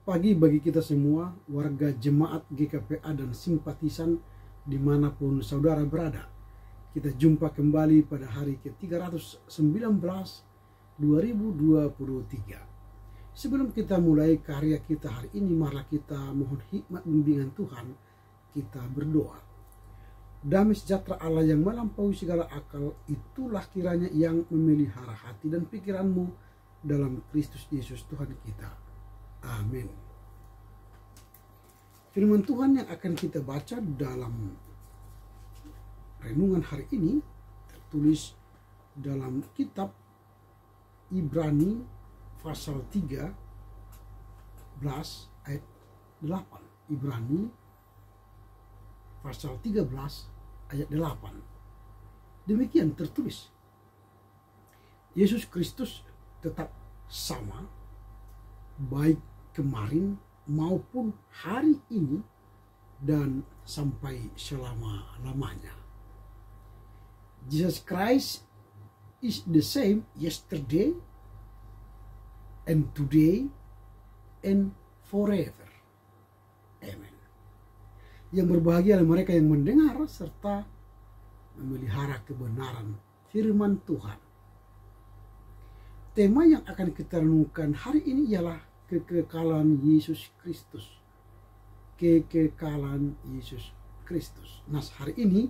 Selamat pagi bagi kita semua, warga jemaat GKPA dan simpatisan dimanapun saudara berada. Kita jumpa kembali pada hari ke-319 2023. Sebelum kita mulai karya kita hari ini, marilah kita mohon hikmat bimbingan Tuhan. Kita berdoa. Damai sejahtera Allah yang melampaui segala akal, itulah kiranya yang memelihara hati dan pikiranmu dalam Kristus Yesus Tuhan kita. Amin. Firman Tuhan yang akan kita baca dalam renungan hari ini tertulis dalam kitab Ibrani pasal 13 ayat 8. Ibrani pasal 13 ayat 8. Demikian tertulis, Yesus Kristus tetap sama baik kemarin maupun hari ini dan sampai selama-lamanya. Jesus Christ is the same yesterday and today and forever. Amen. Yang berbahagia mereka yang mendengar serta memelihara kebenaran firman Tuhan. Tema yang akan kita renungkan hari ini ialah kekekalan Yesus Kristus. Kekekalan Yesus Kristus. Nas hari ini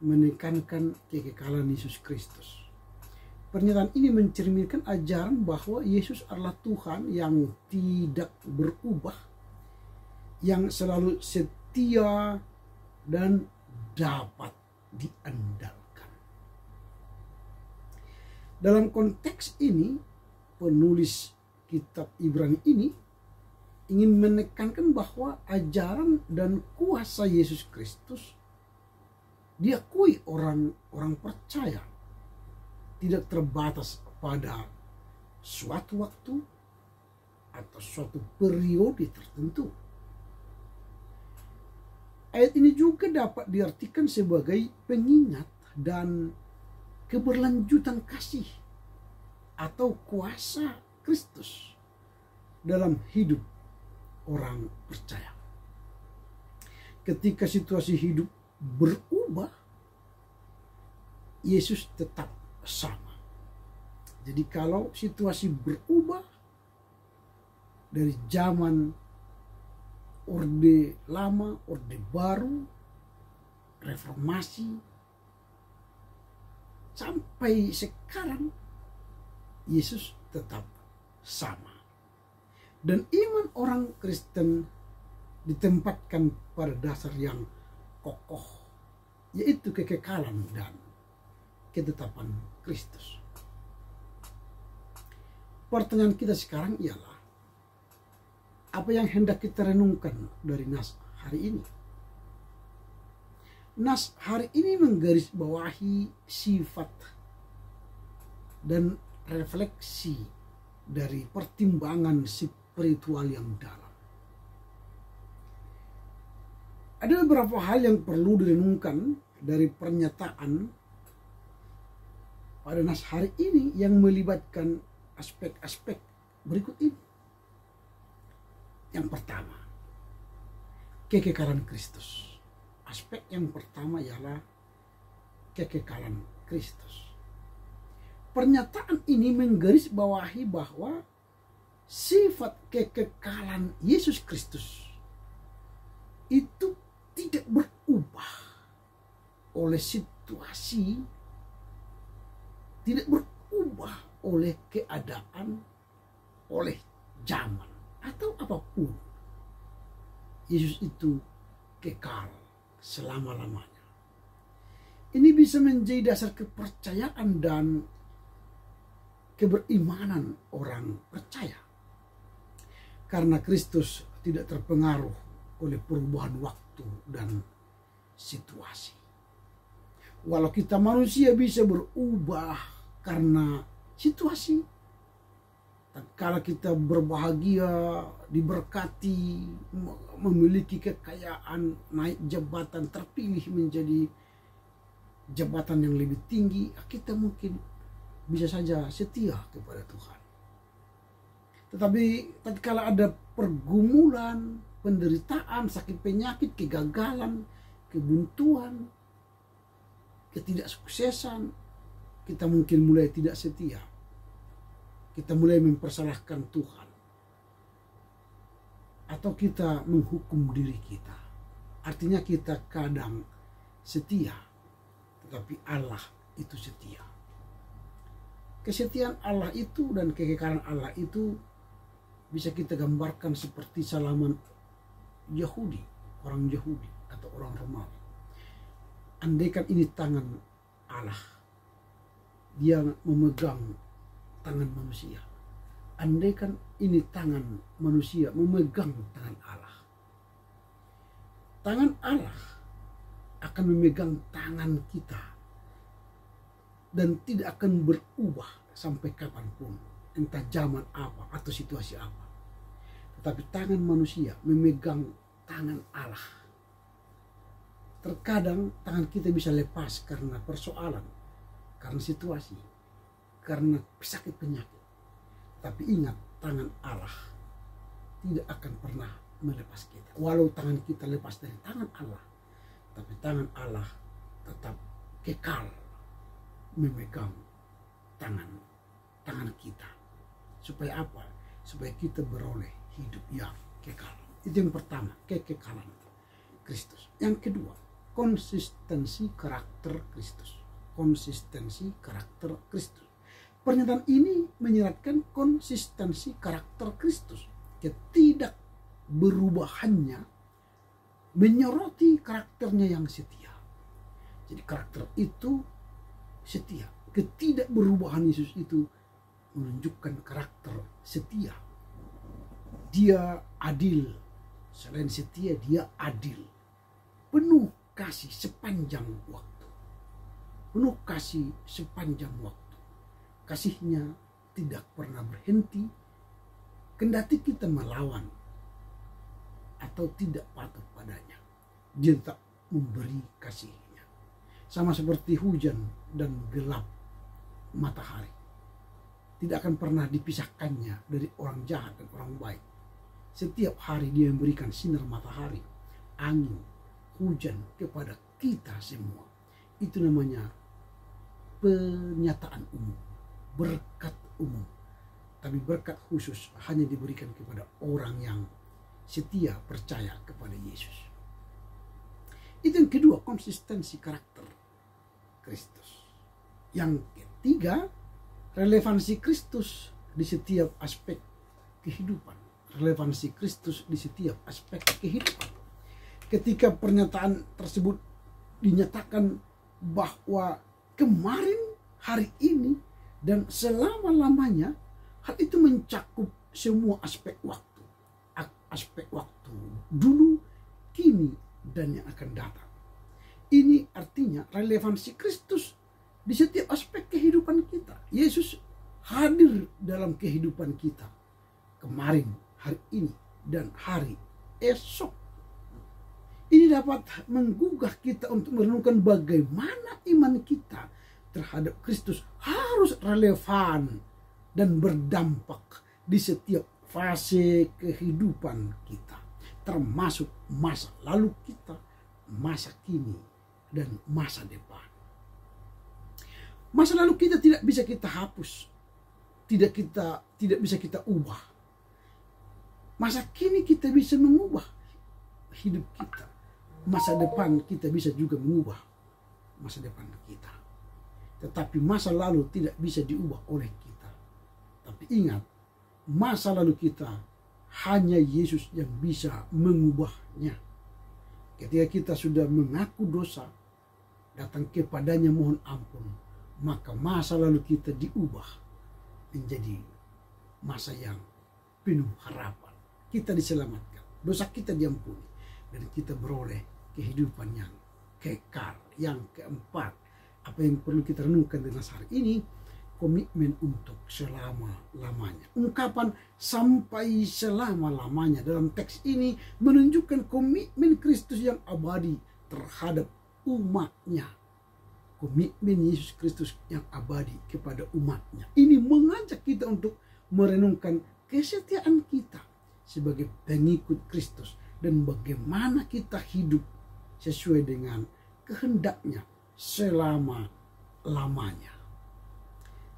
menekankan kekekalan Yesus Kristus. Pernyataan ini mencerminkan ajaran bahwa Yesus adalah Tuhan yang tidak berubah, yang selalu setia dan dapat diandalkan. Dalam konteks ini, penulis kitab Ibrani ini ingin menekankan bahwa ajaran dan kuasa Yesus Kristus diakui orang-orang percaya, tidak terbatas pada suatu waktu atau suatu periode tertentu. Ayat ini juga dapat diartikan sebagai pengingat dan keberlanjutan kasih atau kuasa Kristus dalam hidup orang percaya. Ketika situasi hidup berubah, Yesus tetap sama. Jadi kalau situasi berubah dari zaman Orde Lama, Orde Baru, Reformasi, sampai sekarang, Yesus tetap sama. Dan iman orang Kristen ditempatkan pada dasar yang kokoh, yaitu kekekalan dan ketetapan Kristus. Pertanyaan kita sekarang ialah, apa yang hendak kita renungkan dari nas hari ini? Nas hari ini menggarisbawahi sifat dan refleksi dari pertimbangan spiritual yang dalam. Ada beberapa hal yang perlu direnungkan dari pernyataan pada nas hari ini yang melibatkan aspek-aspek berikut ini. Yang pertama, kekekalan Kristus. Aspek yang pertama ialah kekekalan Kristus. Pernyataan ini menggarisbawahi bahwa sifat kekekalan Yesus Kristus itu tidak berubah oleh situasi, tidak berubah oleh keadaan, oleh zaman, atau apapun. Yesus itu kekal selama-lamanya. Ini bisa menjadi dasar kepercayaan dan keberimanan orang percaya, karena Kristus tidak terpengaruh oleh perubahan waktu dan situasi. Walau kita manusia bisa berubah karena situasi, tatkala kita berbahagia, diberkati, memiliki kekayaan, naik jabatan, terpilih menjadi jabatan yang lebih tinggi, kita mungkin bisa saja setia kepada Tuhan. Tetapi tatkala ada pergumulan, penderitaan, sakit penyakit, kegagalan, kebuntuan, ketidaksuksesan, kita mungkin mulai tidak setia. Kita mulai mempersalahkan Tuhan. Atau kita menghukum diri kita. Artinya kita kadang setia, tetapi Allah itu setia. Kesetiaan Allah itu dan kekekalan Allah itu bisa kita gambarkan seperti salaman Yahudi, orang Yahudi atau orang Romawi. Andaikan ini tangan Allah, dia memegang tangan manusia. Andaikan ini tangan manusia memegang tangan Allah, tangan Allah akan memegang tangan kita dan tidak akan berubah sampai kapanpun, entah zaman apa atau situasi apa. Tetapi tangan manusia memegang tangan Allah. Terkadang tangan kita bisa lepas karena persoalan, karena situasi, karena sakit penyakit. Tapi ingat, tangan Allah tidak akan pernah melepas kita. Walau tangan kita lepas dari tangan Allah, tapi tangan Allah tetap kekal memegang tangan kita. Supaya apa? Supaya kita beroleh hidup yang kekal. Itu yang pertama, kekekalan Kristus. Yang kedua, konsistensi karakter Kristus. Konsistensi karakter Kristus. Pernyataan ini menyeratkan konsistensi karakter Kristus. Ketidak berubahannya menyoroti karakternya yang setia. Jadi karakter itu setia. Ketidakberubahan Yesus itu menunjukkan karakter setia. Dia adil. Selain setia, dia adil. Penuh kasih sepanjang waktu. Penuh kasih sepanjang waktu. Kasihnya tidak pernah berhenti. Kendati kita melawan atau tidak patuh padanya, dia tetap memberi kasihnya. Sama seperti hujan dan gelap matahari. Tidak akan pernah dipisahkannya dari orang jahat dan orang baik. Setiap hari dia memberikan sinar matahari, angin, hujan kepada kita semua. Itu namanya penyataan umum, berkat umum. Tapi berkat khusus hanya diberikan kepada orang yang setia percaya kepada Yesus. Itu yang kedua, konsistensi karakter Kristus. Yang ketiga, relevansi Kristus di setiap aspek kehidupan. Relevansi Kristus di setiap aspek kehidupan. Ketika pernyataan tersebut dinyatakan bahwa kemarin, hari ini, dan selama-lamanya, hal itu mencakup semua aspek waktu. Aspek waktu dulu, kini, dan yang akan datang. Ini artinya relevansi Kristus di setiap aspek kehidupan kita. Yesus hadir dalam kehidupan kita. Kemarin, hari ini, dan hari esok. Ini dapat menggugah kita untuk merenungkan bagaimana iman kita terhadap Kristus harus relevan dan berdampak di setiap fase kehidupan kita. Termasuk masa lalu kita, masa kini, dan masa depan. Masa lalu kita tidak bisa kita hapus, tidak bisa kita ubah. Masa kini kita bisa mengubah hidup kita. Masa depan kita bisa juga mengubah masa depan kita. Tetapi masa lalu tidak bisa diubah oleh kita. Tapi ingat, masa lalu kita hanya Yesus yang bisa mengubahnya. Ketika kita sudah mengaku dosa, datang kepadanya mohon ampun, maka masa lalu kita diubah menjadi masa yang penuh harapan. Kita diselamatkan, dosa kita diampuni, dan kita beroleh kehidupan yang kekal. Yang keempat, apa yang perlu kita renungkan dengan hari ini, komitmen untuk selama-lamanya. Ungkapan sampai selama-lamanya dalam teks ini menunjukkan komitmen Kristus yang abadi terhadap umatnya. Komitmen Yesus Kristus yang abadi kepada umatnya. Ini mengajak kita untuk merenungkan kesetiaan kita sebagai pengikut Kristus dan bagaimana kita hidup sesuai dengan kehendaknya selama-lamanya.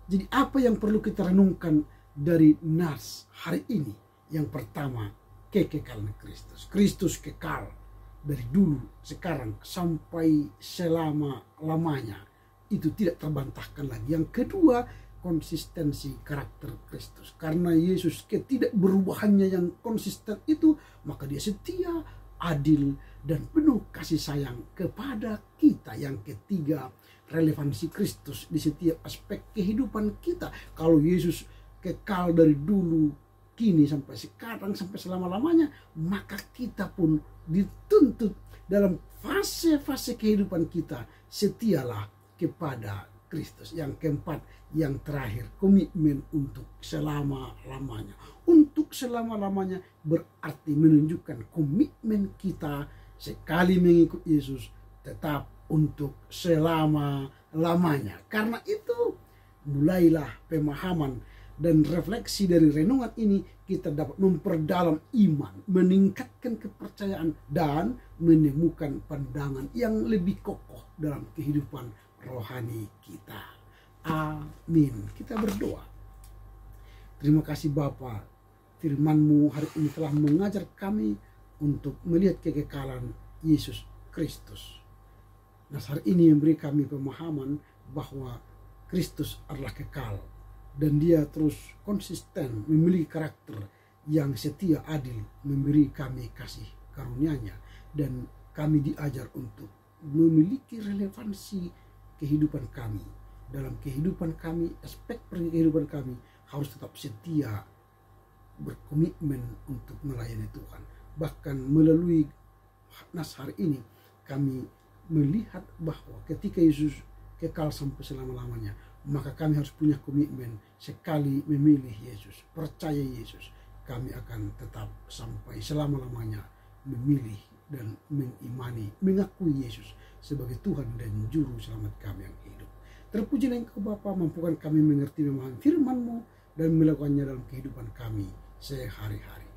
Jadi apa yang perlu kita renungkan dari nas hari ini? Yang pertama, kekekalan Kristus. Kristus kekal dari dulu, sekarang, sampai selama-lamanya. Itu tidak terbantahkan lagi. Yang kedua, konsistensi karakter Kristus. Karena Yesus ketidak berubahannya yang konsisten itu, maka dia setia, adil, dan penuh kasih sayang kepada kita. Yang ketiga, relevansi Kristus di setiap aspek kehidupan kita. Kalau Yesus kekal dari dulu, kini, sampai sekarang, sampai selama-lamanya, maka kita pun dituntut dalam fase-fase kehidupan kita, setialah kepada Kristus. Yang keempat, yang terakhir, komitmen untuk selama-lamanya. Untuk selama-lamanya berarti menunjukkan komitmen kita sekali mengikut Yesus tetap untuk selama-lamanya. Karena itu mulailah pemahaman dan refleksi dari renungan ini, kita dapat memperdalam iman, meningkatkan kepercayaan, dan menemukan pandangan yang lebih kokoh dalam kehidupan rohani kita. Amin. Kita berdoa. Terima kasih Bapa, firman-Mu hari ini telah mengajar kami untuk melihat kekekalan Yesus Kristus. Nah, hari ini memberi kami pemahaman bahwa Kristus adalah kekal, dan dia terus konsisten memiliki karakter yang setia, adil, memberi kami kasih karunia-Nya, dan kami diajar untuk memiliki relevansi kehidupan kami. Dalam kehidupan kami, aspek kehidupan kami harus tetap setia, berkomitmen untuk melayani Tuhan. Bahkan melalui nas hari ini kami melihat bahwa ketika Yesus kekal sampai selama-lamanya, maka kami harus punya komitmen. Sekali memilih Yesus, percaya Yesus, kami akan tetap sampai selama-lamanya memilih dan mengimani, mengakui Yesus sebagai Tuhan dan Juru Selamat kami yang hidup. Terpujilah Engkau Bapa, mampukan kami mengerti memahami firman-Mu dan melakukannya dalam kehidupan kami sehari-hari.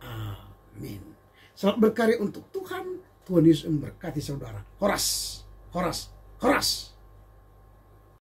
Amin. Selamat berkarya untuk Tuhan. Tuhan Yesus memberkati saudara. Horas, horas, horas.